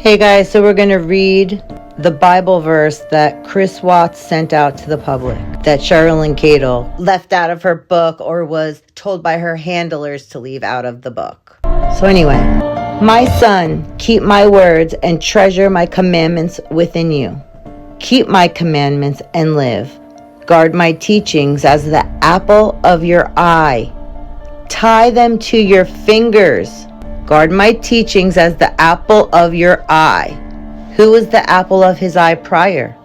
Hey guys, so we're going to read the Bible verse that Chris Watts sent out to the public, that Cheryln Cadles left out of her book or was told by her handlers to leave out of the book. So anyway, my son, keep my words and treasure my commandments within you. Keep my commandments and live. Guard my teachings as the apple of your eye. Tie them to your fingers. Guard my teachings as the apple of your eye. Who was the apple of his eye prior?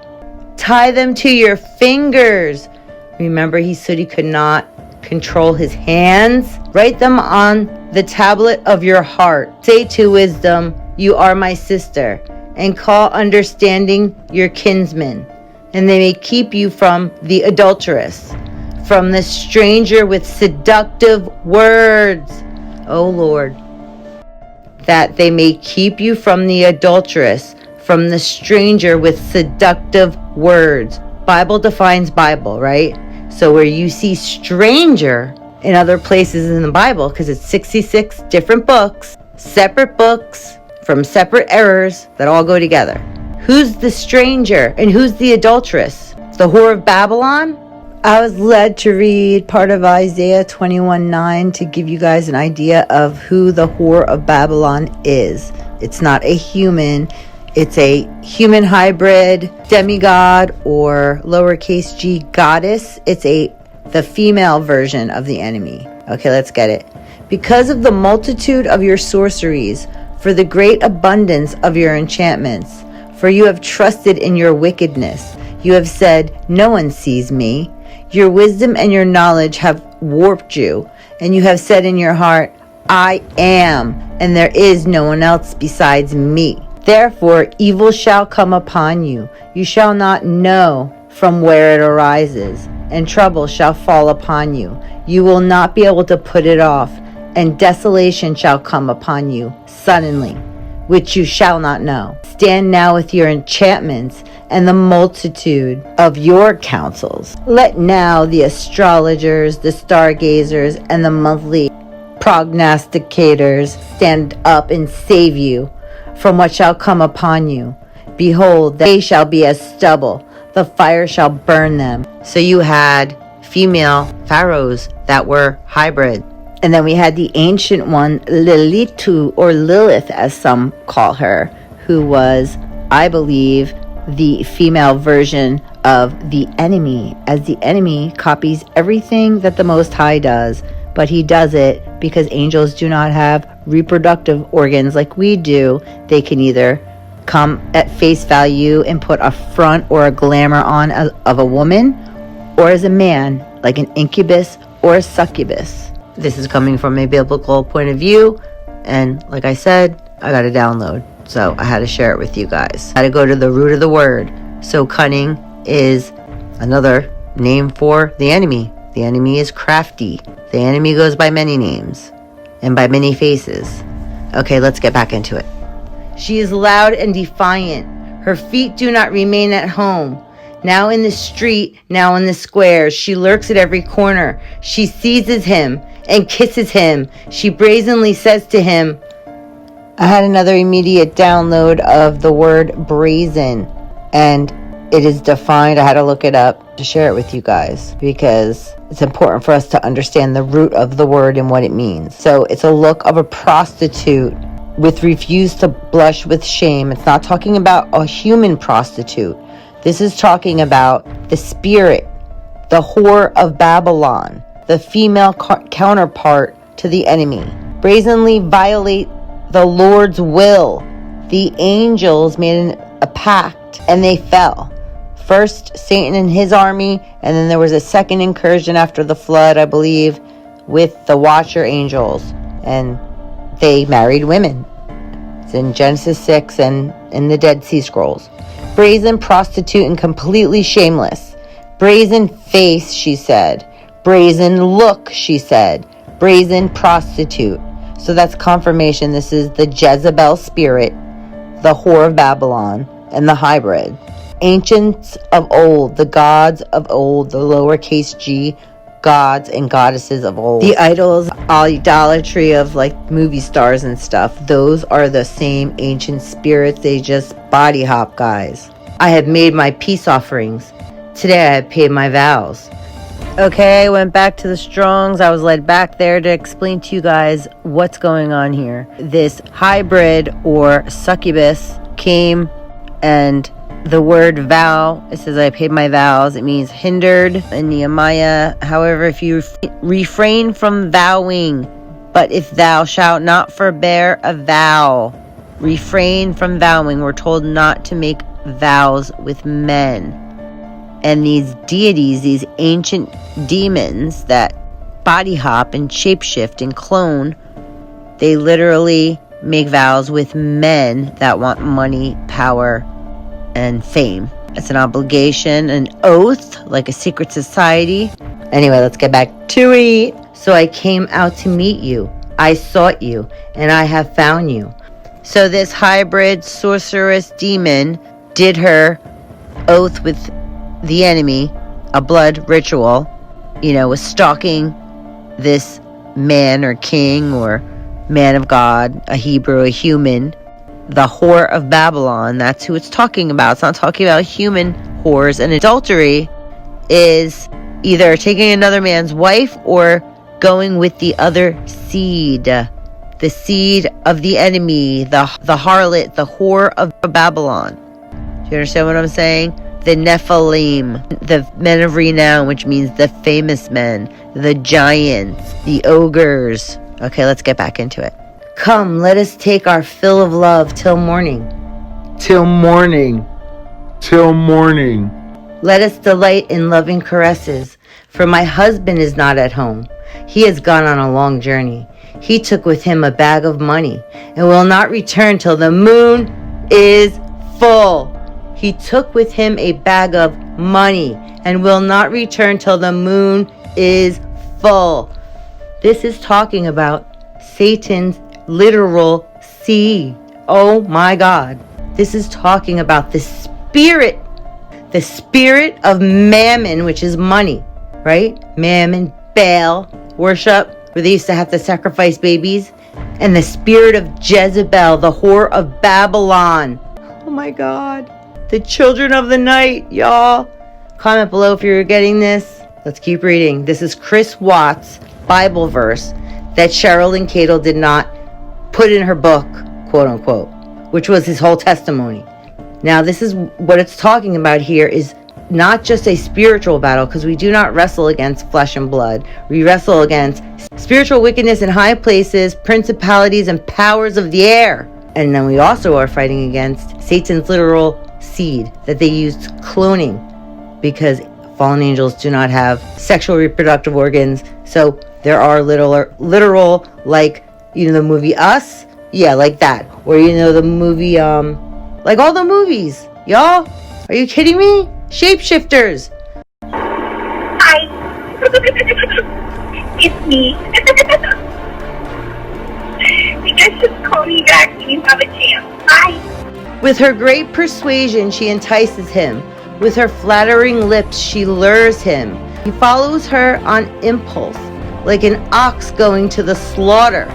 Tie them to your fingers. Remember, he said he could not control his hands. Write them on the tablet of your heart. Say to wisdom, you are my sister, and call understanding your kinsman. And they may keep you from the adulteress, from the stranger with seductive words. O Lord, that they may keep you from the adulteress, from the stranger with seductive words. Bible defines Bible, right? So where you see stranger in other places in the Bible, because it's 66 different books, separate books from separate errors that all go together. Who's the stranger and who's the adulteress? The whore of Babylon? I was led to read part of Isaiah 21:9 to give you guys an idea of who the whore of Babylon is. It's not a human. It's a human hybrid, demigod, or lowercase g goddess. It's the female version of the enemy. Okay, let's get it. Because of the multitude of your sorceries, for the great abundance of your enchantments, for you have trusted in your wickedness. You have said, no one sees me. Your wisdom and your knowledge have warped you, and you have said in your heart, I am, and there is no one else besides me. Therefore, evil shall come upon you. You shall not know from where it arises, and trouble shall fall upon you. You will not be able to put it off, and desolation shall come upon you suddenly, which you shall not know. Stand now with your enchantments and the multitude of your counsels. Let now the astrologers, the stargazers, and the monthly prognosticators stand up and save you from what shall come upon you. Behold, they shall be as stubble. The fire shall burn them. So you had female pharaohs that were hybrid. And then we had the ancient one, Lilitu, or Lilith, as some call her, who was, I believe, the female version of the enemy, as the enemy copies everything that the Most High does, but he does it because angels do not have reproductive organs like we do. They can either come at face value and put a front or a glamour on of a woman, or as a man, like an incubus or a succubus. This is coming from a biblical point of view, and like I said, I got to download, so I had to share it with you guys. I had to go to the root of the word. So cunning is another name for the enemy. The enemy is crafty. The enemy goes by many names and by many faces. Okay, let's get back into it. She is loud and defiant. Her feet do not remain at home. Now in the street, now in the squares. She lurks at every corner. She seizes him and kisses him. She brazenly says to him, I had another immediate download of the word brazen, and it is defined. I had to look it up to share it with you guys because it's important for us to understand the root of the word and what it means. So it's a look of a prostitute with refuse to blush with shame. It's not talking about a human prostitute. This is talking about the spirit, the whore of Babylon, the female counterpart to the enemy. Brazenly violate the Lord's will. The angels made a pact and they fell. First, Satan and his army, and then there was a second incursion after the flood, I believe, with the watcher angels, and they married women. It's in Genesis 6 and in the Dead Sea Scrolls. Brazen, prostitute, and completely shameless. Brazen face, she said. Brazen look, she said. Brazen prostitute. So that's confirmation. This is the Jezebel spirit, the whore of Babylon, and the hybrid. Ancients of old, the gods of old, the lowercase g, gods and goddesses of old. The idols, idolatry of like movie stars and stuff, those are the same ancient spirits. They just body hop, guys. I have made my peace offerings. Today I have paid my vows. Okay, I went back to the Strongs. I was led back there to explain to you guys what's going on here. This hybrid or succubus came, and the word vow, it says I paid my vows. It means hindered in Nehemiah. However, if you refrain from vowing, but if thou shalt not forbear a vow, refrain from vowing. We're told not to make vows with men. And these deities, these ancient demons that body hop and shapeshift and clone, they literally make vows with men that want money, power, and fame. It's an obligation, an oath, like a secret society. Anyway, let's get back to it. So I came out to meet you. I sought you, and I have found you. So this hybrid sorceress demon did her oath with the enemy, a blood ritual, was stalking this man or king or man of God, a Hebrew, a human, the whore of Babylon. That's who it's talking about. It's not talking about human whores. And adultery is either taking another man's wife or going with the other seed, the seed of the enemy, the harlot, the whore of Babylon. Do you understand what I'm saying? The Nephilim, the men of renown, which means the famous men, the giants, the ogres. Okay, let's get back into it. Come, let us take our fill of love till morning. Till morning. Till morning. Let us delight in loving caresses, for my husband is not at home. He has gone on a long journey. He took with him a bag of money and will not return till the moon is full. He took with him a bag of money and will not return till the moon is full. This is talking about Satan's literal seed. Oh my God. This is talking about the spirit of mammon, which is money, right? Mammon, Baal, worship, where they used to have to sacrifice babies. And the spirit of Jezebel, the whore of Babylon. Oh my God. The children of the night, y'all. Comment below if you're getting this. Let's keep reading. This is Chris Watts' Bible verse that Cheryln Cadles did not put in her book, quote unquote, which was his whole testimony. Now, this is what it's talking about here is not just a spiritual battle, because we do not wrestle against flesh and blood. We wrestle against spiritual wickedness in high places, principalities, and powers of the air. And then we also are fighting against Satan's literal seed that they used cloning, because fallen angels do not have sexual reproductive organs. So there are literal like, the movie Us, yeah, like that, or the movie like all the movies, y'all. Are you kidding me? Shapeshifters. Hi. It's me. You guys should call me back when you have a chance. Bye. With her great persuasion, she entices him. With her flattering lips, she lures him. He follows her on impulse, like an ox going to the slaughter,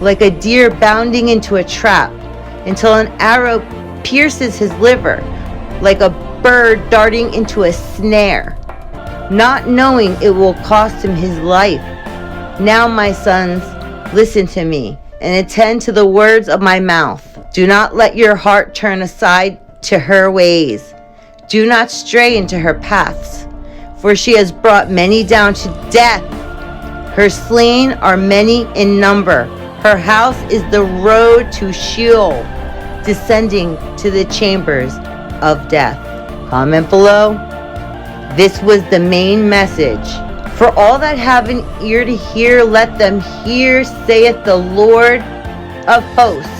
like a deer bounding into a trap, until an arrow pierces his liver, like a bird darting into a snare, not knowing it will cost him his life. Now, my sons, listen to me and attend to the words of my mouth. Do not let your heart turn aside to her ways. Do not stray into her paths, for she has brought many down to death. Her slain are many in number. Her house is the road to Sheol, descending to the chambers of death. Comment below. This was the main message. For all that have an ear to hear, let them hear, saith the Lord of hosts.